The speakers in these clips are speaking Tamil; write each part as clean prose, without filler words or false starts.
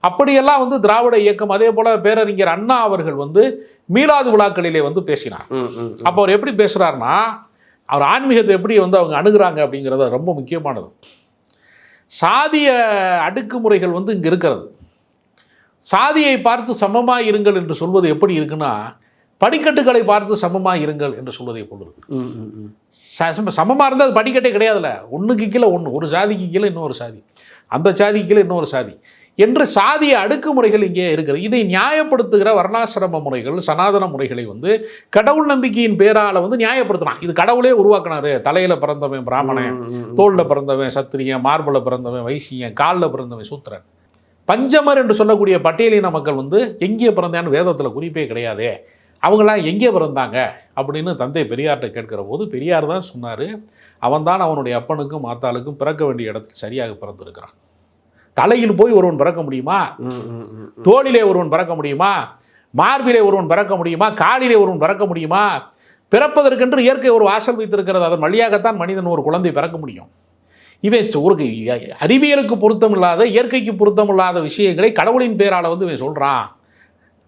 அப்படியெல்லாம் வந்து திராவிட இயக்கம், அதே போல பேரறிஞர் அண்ணா அவர்கள் வந்து மீலாது விழாக்களிலே வந்து பேசினார். அப்போ அவர் எப்படி பேசுறாருன்னா, அவர் ஆன்மீகத்தை எப்படி வந்து அவங்க அணுகுறாங்க அப்படிங்கிறது ரொம்ப முக்கியமானது. சாதிய அடக்குமுறைகள் வந்து இங்க இருக்கிறது. சாதியை பார்த்து சமமாய் இருங்கள் என்று சொல்வது எப்படி இருக்குன்னா, படிக்கட்டுகளை பார்த்து சமமாய் இருங்கள் என்று சொல்வதை போல இருக்கு. சமமா இருந்தால் அது படிக்கட்டே கிடையாதுல்ல. ஒன்றுக்கு கீழே ஒன்று, ஒரு சாதிக்கு கீழே இன்னொரு சாதி, அந்த சாதிக்கு கீழே இன்னொரு சாதி என்று சாதிய அடுக்குமுறைகள் இங்கே இருக்கிறது. இதை நியாயப்படுத்துகிற வர்ணாசிரம முறைகள், சனாதன முறைகளை வந்து கடவுள் நம்பிக்கையின் பேரால வந்து நியாயப்படுத்தினான். இது கடவுளே உருவாக்கினாரு. தலையில பிறந்தவன் பிராமணன், தோல்ல பிறந்தவன் சத்திரியன், மார்புல பிறந்தவன் வைசியன், காலில் பிறந்தவன் சூத்திரன். பஞ்சமர் என்று சொல்லக்கூடிய பட்டியலின மக்கள் வந்து எங்கே பிறந்தான்னு வேதத்தில் குறிப்பே கிடையாதே, அவங்களாம் எங்கே பிறந்தாங்க அப்படின்னு தந்தை பெரியார்கிட்ட கேட்கிற போது பெரியார் தான் சொன்னார், அவன்தான் அவனுடைய அப்பனுக்கும் மாத்தாளுக்கும் பிறக்க வேண்டிய இடத்தில் சரியாக பிறந்திருக்கிறான். தலையில் போய் ஒருவன் பிறக்க முடியுமா? தோளிலே ஒருவன் பிறக்க முடியுமா? மார்பிலே ஒருவன் பிறக்க முடியுமா? காலிலே ஒருவன் பிறக்க முடியுமா? பிறப்பதற்கென்று இயற்கை ஒரு வாசல் வைத்திருக்கிறது. அதன் வழியாகத்தான் மனிதன் ஒரு குழந்தை பிறக்க முடியும். இவன் ஒரு அறிவியலுக்கு பொருத்தமில்லாத, இயற்கைக்கு பொருத்தமில்லாத விஷயங்களை கடவுளின் பேரால வந்து இவன் சொல்றான்.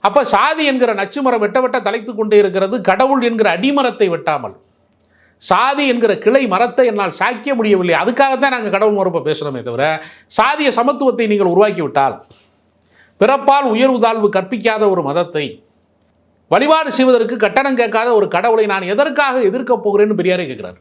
அப்ப சாதி என்கிற நச்சுமரம் வெட்ட வெட்ட தலைத்து கொண்டே இருக்கிறது. கடவுள் என்கிற அடிமரத்தை வெட்டாமல் சாதி என்கிற கிளை மரத்தை என்னால் சாய்க்க முடியவில்லை. அதுக்காகத்தான் நாங்கள் கடவுள் மறுப்பை பேசுகிறோமே தவிர, சாதிய சமத்துவத்தை நீங்கள் உருவாக்கி விட்டால், பிறப்பால் உயர்வு தாழ்வு கற்பிக்காத ஒரு மதத்தை, வழிபாடு செய்வதற்கு கட்டணம் கேட்காத ஒரு கடவுளை நான் எதற்காக எதிர்க்க போகிறேன்னு பெரியாரே கேட்கிறார்.